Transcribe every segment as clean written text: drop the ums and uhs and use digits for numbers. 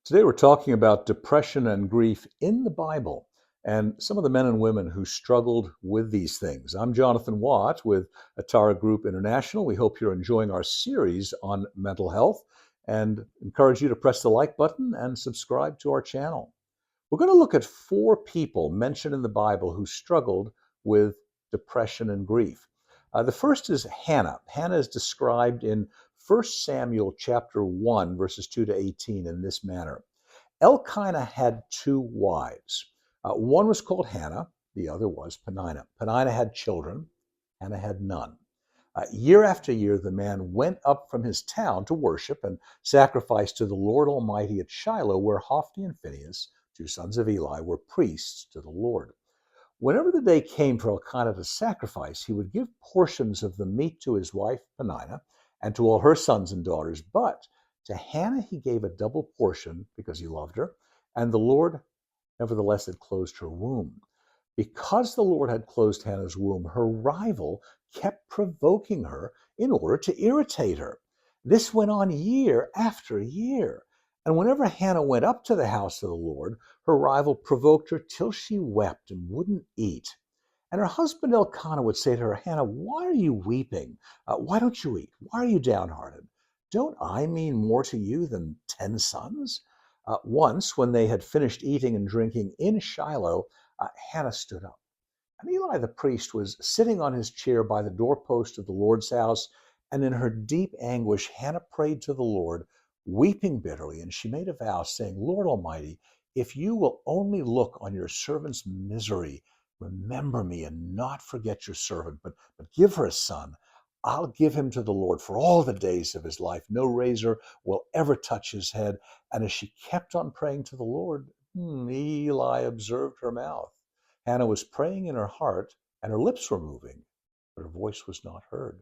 Today we're talking about depression and grief in the Bible and some of the men and women who struggled with these things. I'm Jonathan Watt with Atara Group International. We hope you're enjoying our series on mental health and encourage you to press the like button and subscribe to our channel. We're going to look at four people mentioned in the Bible who struggled with depression and grief. The first is Hannah. Hannah is described in 1 Samuel chapter 1, verses 2 to 18 in this manner. Elkanah had two wives. One was called Hannah, the other was Peninnah. Peninnah had children, Hannah had none. Year after year, the man went up from his town to worship and sacrifice to the Lord Almighty at Shiloh, where Hophni and Phinehas, two sons of Eli, were priests to the Lord. Whenever the day came for Elkanah to sacrifice, he would give portions of the meat to his wife Peninnah and to all her sons and daughters, but to Hannah he gave a double portion because he loved her, and the Lord nevertheless had closed her womb. Because the Lord had closed Hannah's womb, her rival kept provoking her in order to irritate her. This went on year after year. And whenever Hannah went up to the house of the Lord, her rival provoked her till she wept and wouldn't eat. And her husband Elkanah would say to her, Hannah, why are you weeping? Why don't you eat? Why are you downhearted? Don't I mean more to you than 10 sons? Once, when they had finished eating and drinking in Shiloh, Hannah stood up. And Eli the priest was sitting on his chair by the doorpost of the Lord's house, and in her deep anguish, Hannah prayed to the Lord, weeping bitterly, and she made a vow, saying, Lord Almighty, if you will only look on your servant's misery, remember me and not forget your servant, but give her a son. I'll give him to the Lord for all the days of his life. No razor will ever touch his head. And as she kept on praying to the Lord, Eli observed her mouth. Hannah was praying in her heart, and her lips were moving, but her voice was not heard.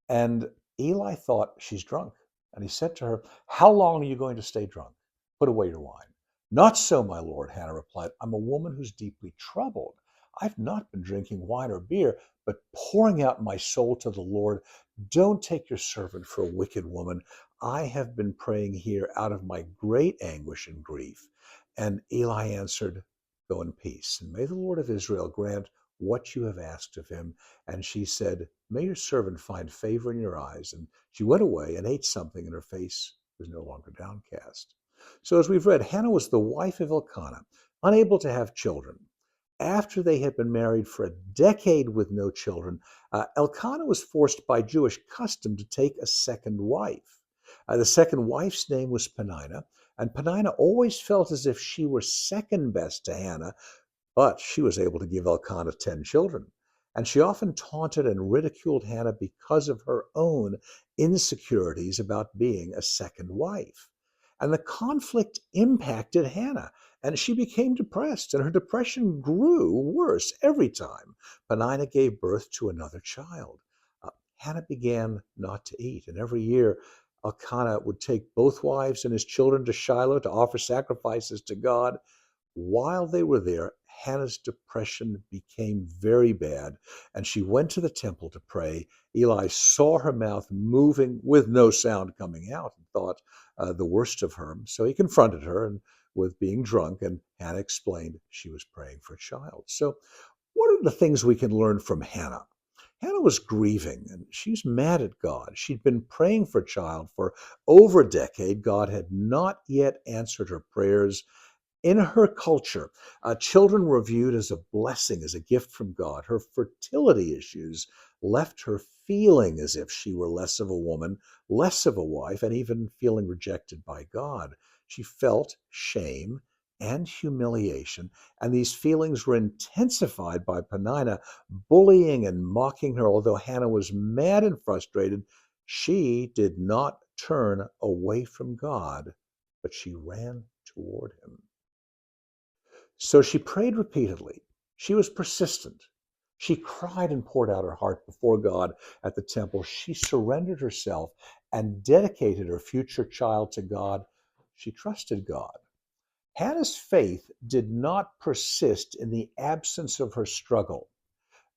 And Eli thought, she's drunk. And he said to her, how long are you going to stay drunk? Put away your wine. Not so, my lord, Hannah replied. I'm a woman who's deeply troubled. I've not been drinking wine or beer, but pouring out my soul to the Lord. Don't take your servant for a wicked woman. I have been praying here out of my great anguish and grief. And Eli answered, go in peace, and may the Lord of Israel grant what you have asked of him. And she said, may your servant find favor in your eyes. And she went away and ate something, and her face was no longer downcast. So as we've read, Hannah was the wife of Elkanah, unable to have children. After they had been married for a decade with no children, Elkanah was forced by Jewish custom to take a second wife. The second wife's name was Peninnah, and Peninnah always felt as if she were second best to Hannah, but she was able to give Elkanah 10 children. And she often taunted and ridiculed Hannah because of her own insecurities about being a second wife. And the conflict impacted Hannah, and she became depressed, and her depression grew worse every time Peninnah gave birth to another child. Hannah began not to eat, and every year Elkanah would take both wives and his children to Shiloh to offer sacrifices to God. While they were there, Hannah's depression became very bad, and she went to the temple to pray. Eli saw her mouth moving with no sound coming out and thought the worst of her. So he confronted her and with being drunk, and Hannah explained she was praying for a child. So what are the things we can learn from Hannah? Hannah was grieving, and she's mad at God. She'd been praying for a child for over a decade. God had not yet answered her prayers. In her culture, children were viewed as a blessing, as a gift from God. Her fertility issues left her feeling as if she were less of a woman, less of a wife, and even feeling rejected by God. She felt shame and humiliation, and these feelings were intensified by Peninnah bullying and mocking her. Although Hannah was mad and frustrated, she did not turn away from God, but she ran toward him. So she prayed repeatedly. She was persistent. She cried and poured out her heart before God at the temple. She surrendered herself and dedicated her future child to God. She trusted God. Hannah's faith did not persist in the absence of her struggle,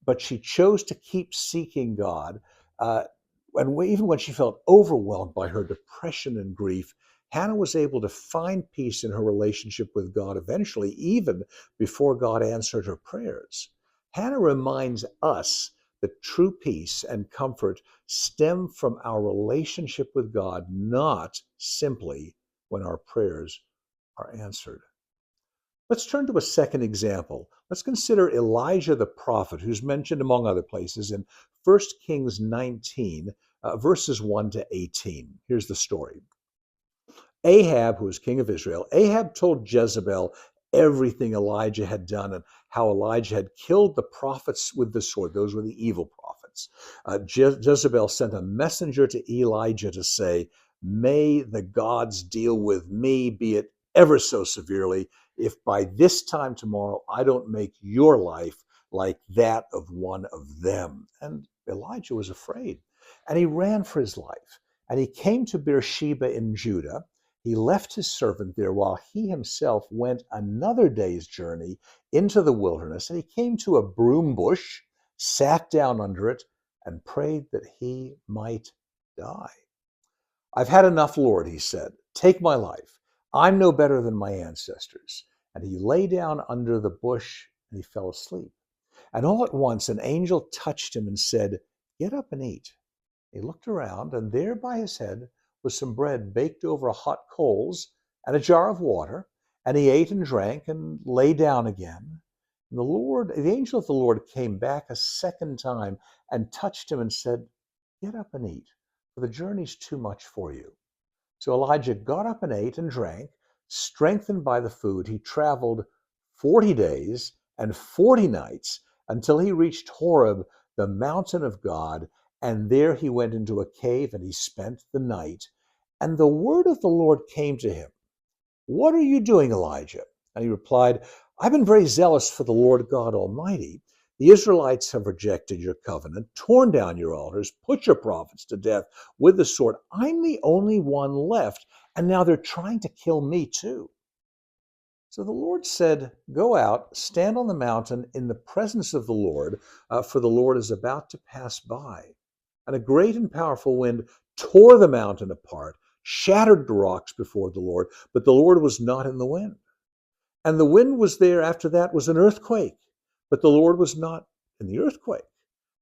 but she chose to keep seeking God. And even when she felt overwhelmed by her depression and grief, Hannah was able to find peace in her relationship with God eventually, even before God answered her prayers. Hannah reminds us that true peace and comfort stem from our relationship with God, not simply when our prayers are answered. Let's turn to a second example. Let's consider Elijah the prophet, who's mentioned among other places in 1 Kings 19, verses 1 to 18. Here's the story. Ahab, who was king of Israel, Ahab told Jezebel everything Elijah had done and how Elijah had killed the prophets with the sword. Those were the evil prophets. Jezebel sent a messenger to Elijah to say, "May the gods deal with me, be it ever so severely, if by this time tomorrow I don't make your life like that of one of them." And Elijah was afraid, and he ran for his life. And he came to Beersheba in Judah. He left his servant there while he himself went another day's journey into the wilderness. And he came to a broom bush, sat down under it, and prayed that he might die. "I've had enough, Lord," he said. "Take my life. I'm no better than my ancestors." And he lay down under the bush and he fell asleep. And all at once an angel touched him and said, "Get up and eat." He looked around, and there by his head was some bread baked over hot coals and a jar of water. And he ate and drank and lay down again. And the angel of the Lord came back a second time and touched him and said, "Get up and eat, for the journey's too much for you." So Elijah got up and ate and drank. Strengthened by the food, he traveled 40 days and 40 nights until he reached Horeb, the mountain of God. And there he went into a cave and he spent the night. And the word of the Lord came to him, "What are you doing, Elijah?" And he replied, "I've been very zealous for the Lord God Almighty. The Israelites have rejected your covenant, torn down your altars, put your prophets to death with the sword. I'm the only one left, and now they're trying to kill me too." So the Lord said, "Go out, stand on the mountain in the presence of the Lord, for the Lord is about to pass by." And a great and powerful wind tore the mountain apart, shattered the rocks before the Lord, but the Lord was not in the wind. And the wind was there. After that was an earthquake, but the Lord was not in the earthquake.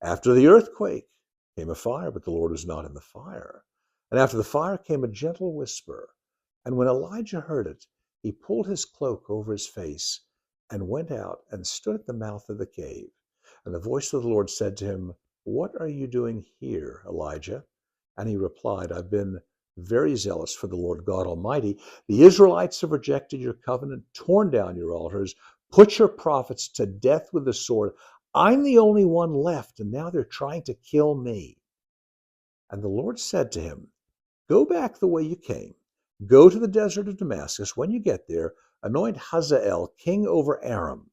After the earthquake came a fire, but the Lord was not in the fire. And after the fire came a gentle whisper. And when Elijah heard it, he pulled his cloak over his face and went out and stood at the mouth of the cave. And the voice of the Lord said to him, "What are you doing here, Elijah?" And he replied, "I've been very zealous for the Lord God Almighty. The Israelites have rejected your covenant, torn down your altars, put your prophets to death with the sword. I'm the only one left, and now they're trying to kill me." And the Lord said to him, "Go back the way you came. Go to the desert of Damascus. When you get there, anoint Hazael king over Aram.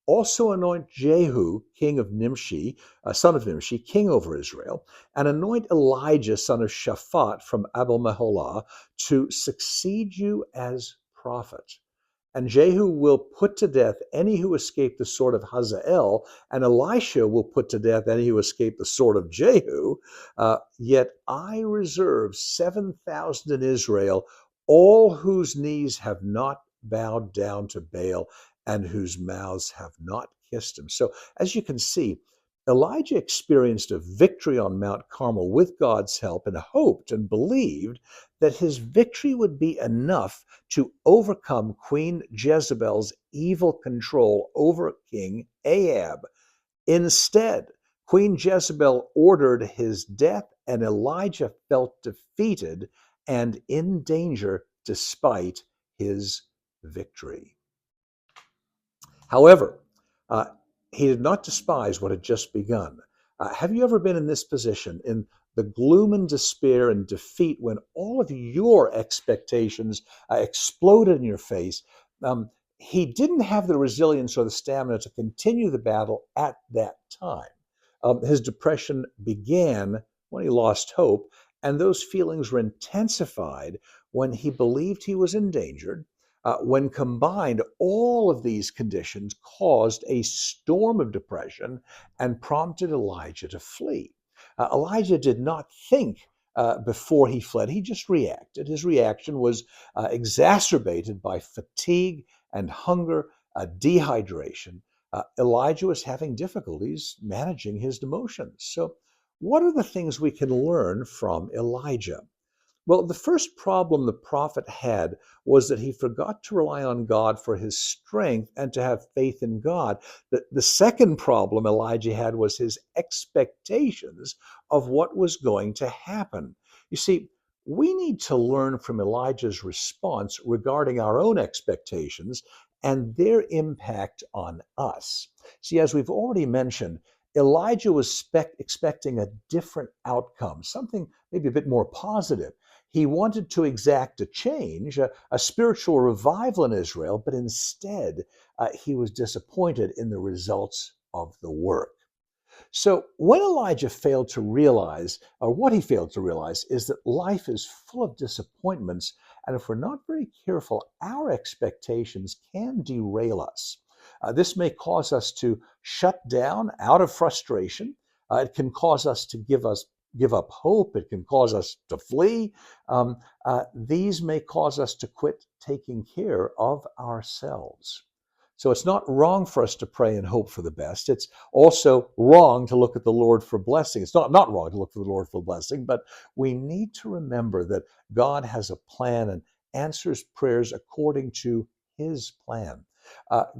Also anoint Jehu, king of Nimshi, son of Nimshi, king over Israel, and anoint Elijah, son of Shaphat from Abel Meholah, to succeed you as prophet. And Jehu will put to death any who escape the sword of Hazael, and Elisha will put to death any who escape the sword of Jehu. Yet I reserve 7,000 in Israel, all whose knees have not bowed down to Baal and whose mouths have not kissed him." So, as you can see, Elijah experienced a victory on Mount Carmel with God's help and hoped and believed that his victory would be enough to overcome Queen Jezebel's evil control over King Ahab. Instead, Queen Jezebel ordered his death, and Elijah felt defeated and in danger despite his victory. However, uh, he did not despise what had just begun. Have you ever been in this position, in the gloom and despair and defeat, when all of your expectations exploded in your face? He didn't have the resilience or the stamina to continue the battle at that time. His depression began when he lost hope, and those feelings were intensified when he believed he was endangered. When combined, all of these conditions caused a storm of depression and prompted Elijah to flee. Elijah did not think before he fled. He just reacted. His reaction was exacerbated by fatigue and hunger, dehydration. Elijah was having difficulties managing his emotions. So, what are the things we can learn from Elijah? Well, the first problem the prophet had was that he forgot to rely on God for his strength and to have faith in God. The second problem Elijah had was his expectations of what was going to happen. You see, we need to learn from Elijah's response regarding our own expectations and their impact on us. See, as we've already mentioned, Elijah was expecting a different outcome, something maybe a bit more positive. He wanted to exact a change, a spiritual revival in Israel, but instead he was disappointed in the results of the work. So when Elijah failed to realize, or what he failed to realize, is that life is full of disappointments, and if we're not very careful, our expectations can derail us. This may cause us to shut down out of frustration. It can cause us to give up hope. It can cause us to flee. These may cause us to quit taking care of ourselves. So it's not wrong for us to pray and hope for the best. It's also wrong to look at the Lord for blessing. It's not wrong to look for the Lord for blessing, but we need to remember that God has a plan and answers prayers according to his plan.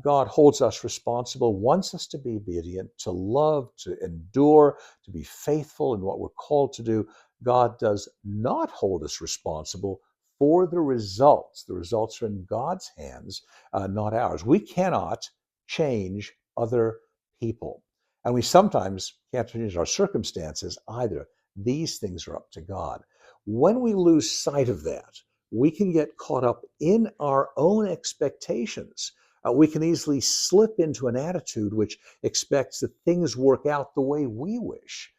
God holds us responsible, wants us to be obedient, to love, to endure, to be faithful in what we're called to do. God does not hold us responsible for the results. The results are in God's hands, not ours. We cannot change other people. And we sometimes can't change our circumstances either. These things are up to God. When we lose sight of that, we can get caught up in our own expectations. We can easily slip into an attitude which expects that things work out the way we wish.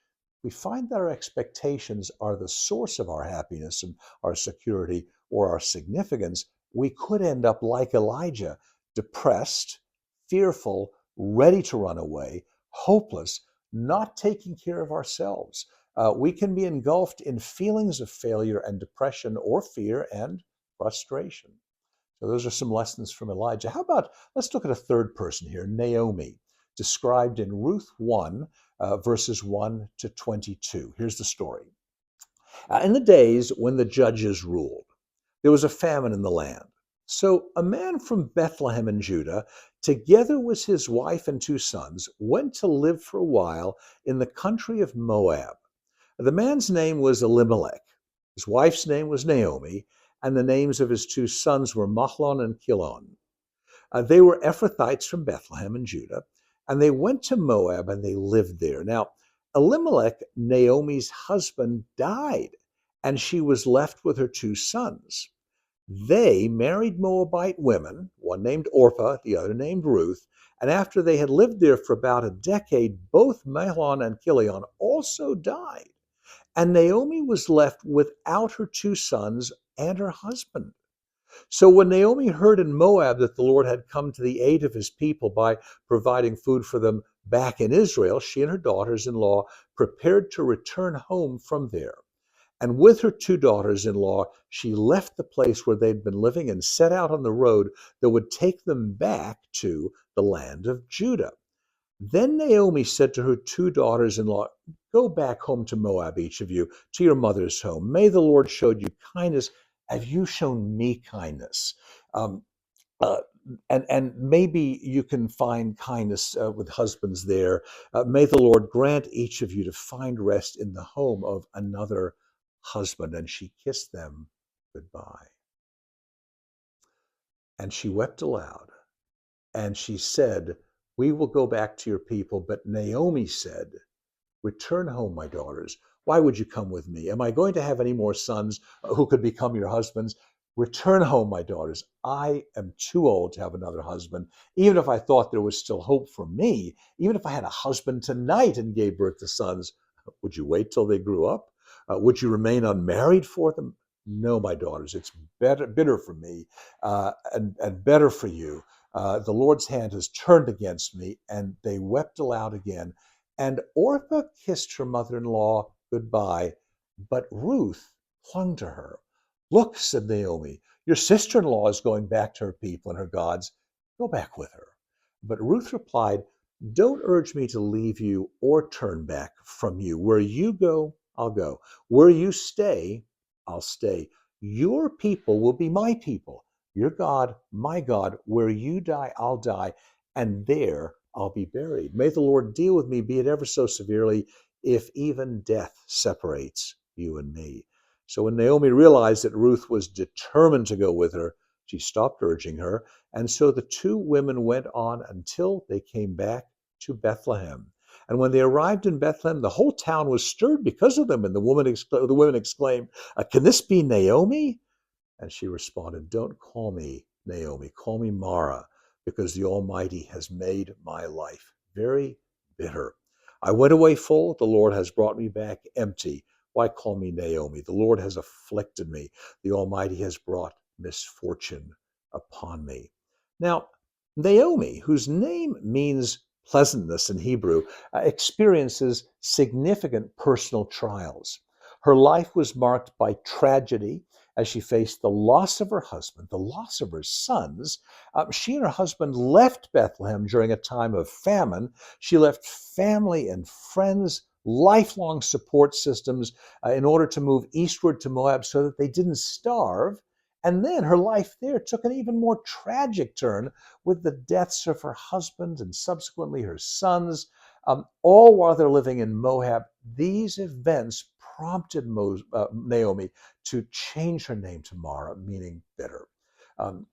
We find that our expectations are the source of our happiness and our security or our significance. We could end up like Elijah, depressed, fearful, ready to run away, hopeless, not taking care of ourselves. We can be engulfed in feelings of failure and depression or fear and frustration. So those are some lessons from Elijah. How about, let's look at a third person here, Naomi, described in Ruth 1, verses 1 to 22. Here's the story. In the days when the judges ruled, there was a famine in the land. So a man from Bethlehem in Judah, together with his wife and 2 sons, went to live for a while in the country of Moab. The man's name was Elimelech. His wife's name was Naomi, and the names of his 2 sons were Mahlon and Chilion. They were Ephrathites from Bethlehem in Judah, and they went to Moab and they lived there. Now, Elimelech, Naomi's husband, died, and she was left with her 2 sons. They married Moabite women, one named Orpah, the other named Ruth, and after they had lived there for about a decade, both Mahlon and Chilion also died. And Naomi was left without her 2 sons and her husband. So when Naomi heard in Moab that the Lord had come to the aid of his people by providing food for them back in Israel, she and her daughters-in-law prepared to return home from there. And with her 2 daughters-in-law, she left the place where they'd been living and set out on the road that would take them back to the land of Judah. Then Naomi said to her 2 daughters-in-law, "Go back home to Moab, each of you, to your mother's home. May the Lord show you kindness. Have you shown me kindness?" Um, uh, and maybe you can find kindness with husbands there. May the Lord grant each of you to find rest in the home of another husband. And she kissed them goodbye. And she wept aloud. And she said, "We will go back to your people." But Naomi said, "Return home, my daughters. Why would you come with me? Am I going to have any more sons who could become your husbands? Return home, my daughters. I am too old to have another husband. Even if I thought there was still hope for me, even if I had a husband tonight and gave birth to sons, would you wait till they grew up? Would you remain unmarried for them? No, my daughters. It's bitter for me and better for you. The Lord's hand has turned against me." And they wept aloud again. And Orpah kissed her mother-in-law goodbye, But Ruth clung to her. Look, said Naomi, your sister-in-law is going back to her people and her gods. Go back with her. But Ruth replied, don't urge me to leave you or turn back from you. Where you go, I'll go. Where you stay, I'll stay. Your people will be my people. Your God, my God. Where you die, I'll die. And there I'll be buried. May the Lord deal with me, be it ever so severely, if even death separates you and me. So when Naomi realized that Ruth was determined to go with her, she stopped urging her. And so the two women went on until they came back to Bethlehem. And when they arrived in Bethlehem, the whole town was stirred because of them. And the women exclaimed, can this be Naomi? And she responded, don't call me Naomi, call me Mara, because the Almighty has made my life very bitter. I went away full, the Lord has brought me back empty. Why call me Naomi? The Lord has afflicted me. The Almighty has brought misfortune upon me. Now, Naomi, whose name means pleasantness in Hebrew, experiences significant personal trials. Her life was marked by tragedy as she faced the loss of her husband, the loss of her sons. She and her husband left Bethlehem during a time of famine. She left family and friends, lifelong support systems in order to move eastward to Moab so that they didn't starve. And then her life there took an even more tragic turn with the deaths of her husband and subsequently her sons, all while they're living in Moab. These events prompted Naomi to change her name to Mara, meaning bitter. Um,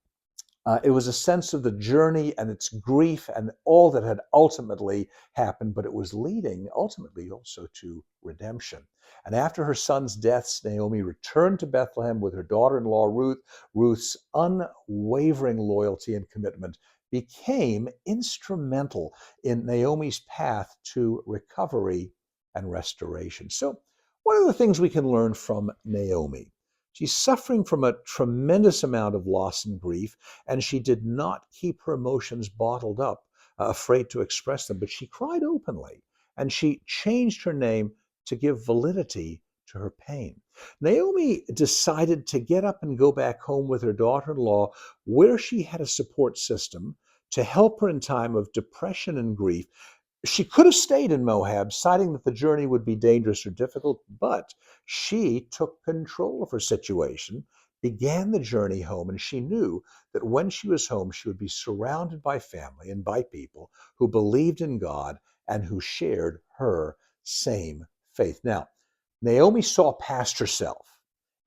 it was a sense of the journey and its grief and all that had ultimately happened, but it was leading ultimately also to redemption. And after her son's deaths, Naomi returned to Bethlehem with her daughter-in-law Ruth. Ruth's unwavering loyalty and commitment became instrumental in Naomi's path to recovery and restoration. So, what are the things we can learn from Naomi? She's suffering from a tremendous amount of loss and grief, and she did not keep her emotions bottled up, afraid to express them, but she cried openly, and she changed her name to give validity to her pain. Naomi decided to get up and go back home with her daughter-in-law, where she had a support system to help her in time of depression and grief. She could have stayed in Moab, citing that the journey would be dangerous or difficult, but she took control of her situation, began the journey home, and she knew that when she was home, she would be surrounded by family and by people who believed in God and who shared her same faith. Now, Naomi saw past herself.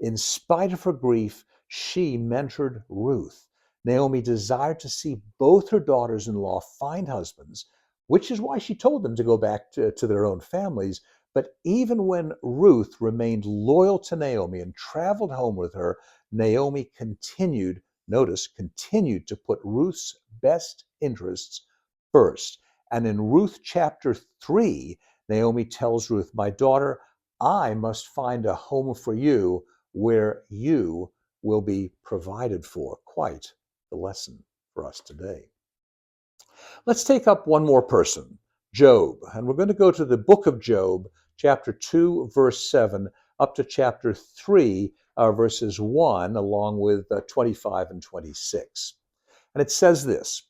In spite of her grief, she mentored Ruth. Naomi desired to see both her daughters in law find husbands, which is why she told them to go back to their own families. But even when Ruth remained loyal to Naomi and traveled home with her, Naomi continued to put Ruth's best interests first. And in Ruth chapter 3, Naomi tells Ruth, my daughter, I must find a home for you where you will be provided for. Quite the lesson for us today. Let's take up one more person, Job. And we're going to go to the book of Job, chapter 2, verse 7, up to chapter 3, verses 1, along with 25 and 26. And it says this,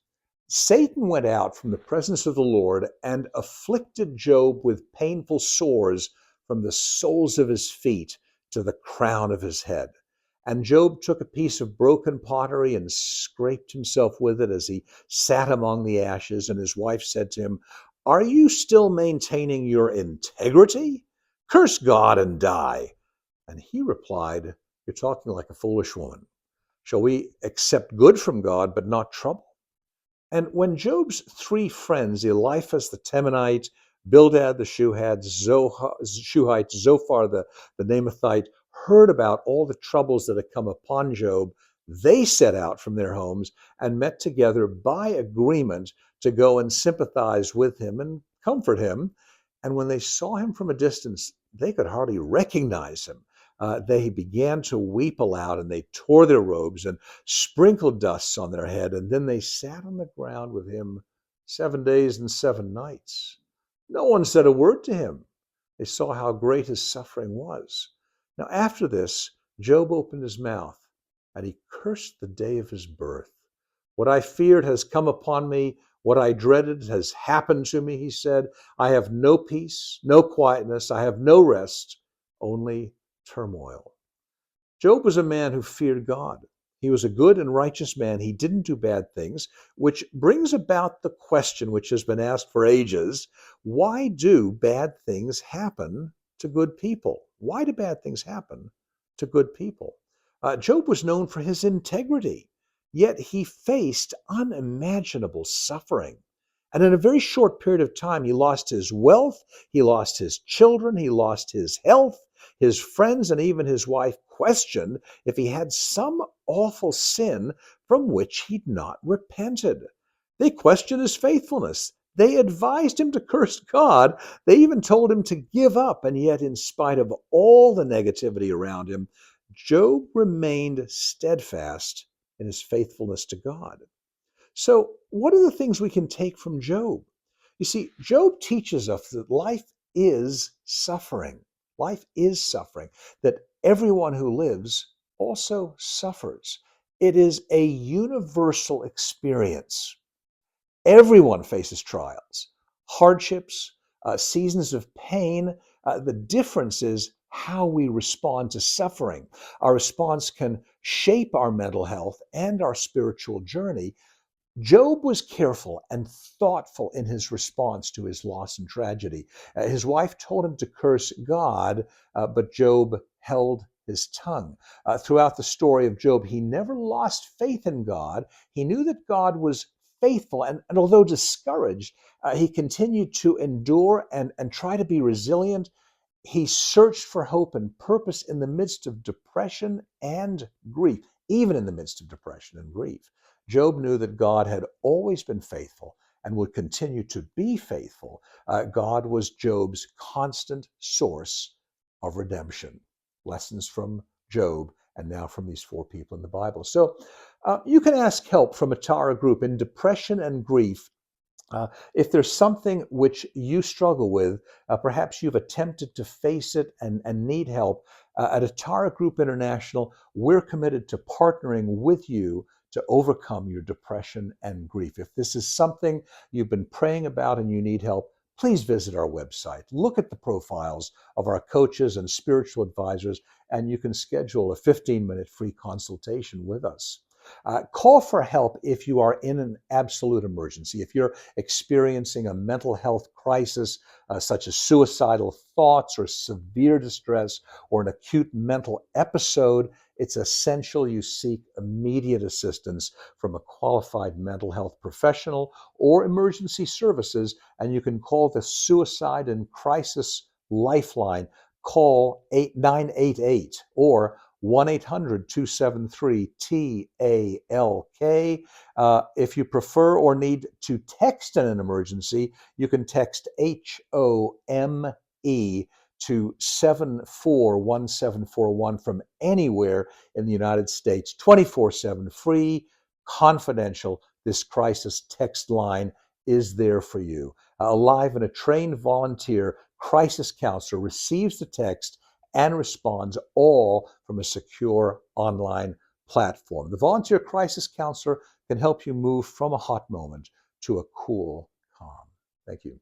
Satan went out from the presence of the Lord and afflicted Job with painful sores from the soles of his feet to the crown of his head. And Job took a piece of broken pottery and scraped himself with it as he sat among the ashes. And his wife said to him, are you still maintaining your integrity? Curse God and die. And he replied, you're talking like a foolish woman. Shall we accept good from God, but not trouble? And when Job's three friends, Eliphaz the Temanite, Bildad the Shuhite, Zophar the Naamathite, heard about all the troubles that had come upon Job, they set out from their homes and met together by agreement to go and sympathize with him and comfort him. And when they saw him from a distance, they could hardly recognize him. They began to weep aloud, and they tore their robes and sprinkled dust on their head, and then they sat on the ground with him 7 days and 7 nights. No one said a word to him. They saw how great his suffering was. Now, after this, Job opened his mouth and he cursed the day of his birth. What I feared has come upon me. What I dreaded has happened to me, he said. I have no peace, no quietness. I have no rest, only turmoil. Job was a man who feared God. He was a good and righteous man. He didn't do bad things, which brings about the question which has been asked for ages: why do bad things happen to good people? Why do bad things happen to good people? Job was known for his integrity, yet he faced unimaginable suffering. And in a very short period of time, he lost his wealth, he lost his children, he lost his health. His friends and even his wife questioned if he had some awful sin from which he'd not repented. They questioned his faithfulness. They advised him to curse God. They even told him to give up. And yet, in spite of all the negativity around him, Job remained steadfast in his faithfulness to God. So, what are the things we can take from Job? You see, Job teaches us that life is suffering. Life is suffering, that everyone who lives also suffers. It is a universal experience. Everyone faces trials, hardships, seasons of pain. The difference is how we respond to suffering. Our response can shape our mental health and our spiritual journey. Job was careful and thoughtful in his response to his loss and tragedy. His wife told him to curse God, but Job held his tongue. Throughout the story of Job, he never lost faith in God. He knew that God was faithful, and although discouraged, he continued to endure and try to be resilient. He searched for hope and purpose in the midst of depression and grief, even in the midst of depression and grief. Job knew that God had always been faithful and would continue to be faithful. God was Job's constant source of redemption. Lessons from Job, and now from these four people in the Bible. So you can ask help from a Tara group in depression and grief. If there's something which you struggle with, perhaps you've attempted to face it and need help, at Atara Group International, we're committed to partnering with you to overcome your depression and grief. If this is something you've been praying about and you need help, please visit our website. Look at the profiles of our coaches and spiritual advisors, and you can schedule a 15-minute free consultation with us. Call for help if you are in an absolute emergency. If you're experiencing a mental health crisis, such as suicidal thoughts or severe distress or an acute mental episode, it's essential you seek immediate assistance from a qualified mental health professional or emergency services, and you can call the Suicide and Crisis Lifeline. Call 8988 or 1-800-273-TALK. If you prefer or need to text in an emergency, you can text HOME to 741741 from anywhere in the United States, 24/7, free, confidential. This crisis text line is there for you. A live and a trained volunteer crisis counselor receives the text and responds all from a secure online platform. The volunteer crisis counselor can help you move from a hot moment to a cool calm. Thank you.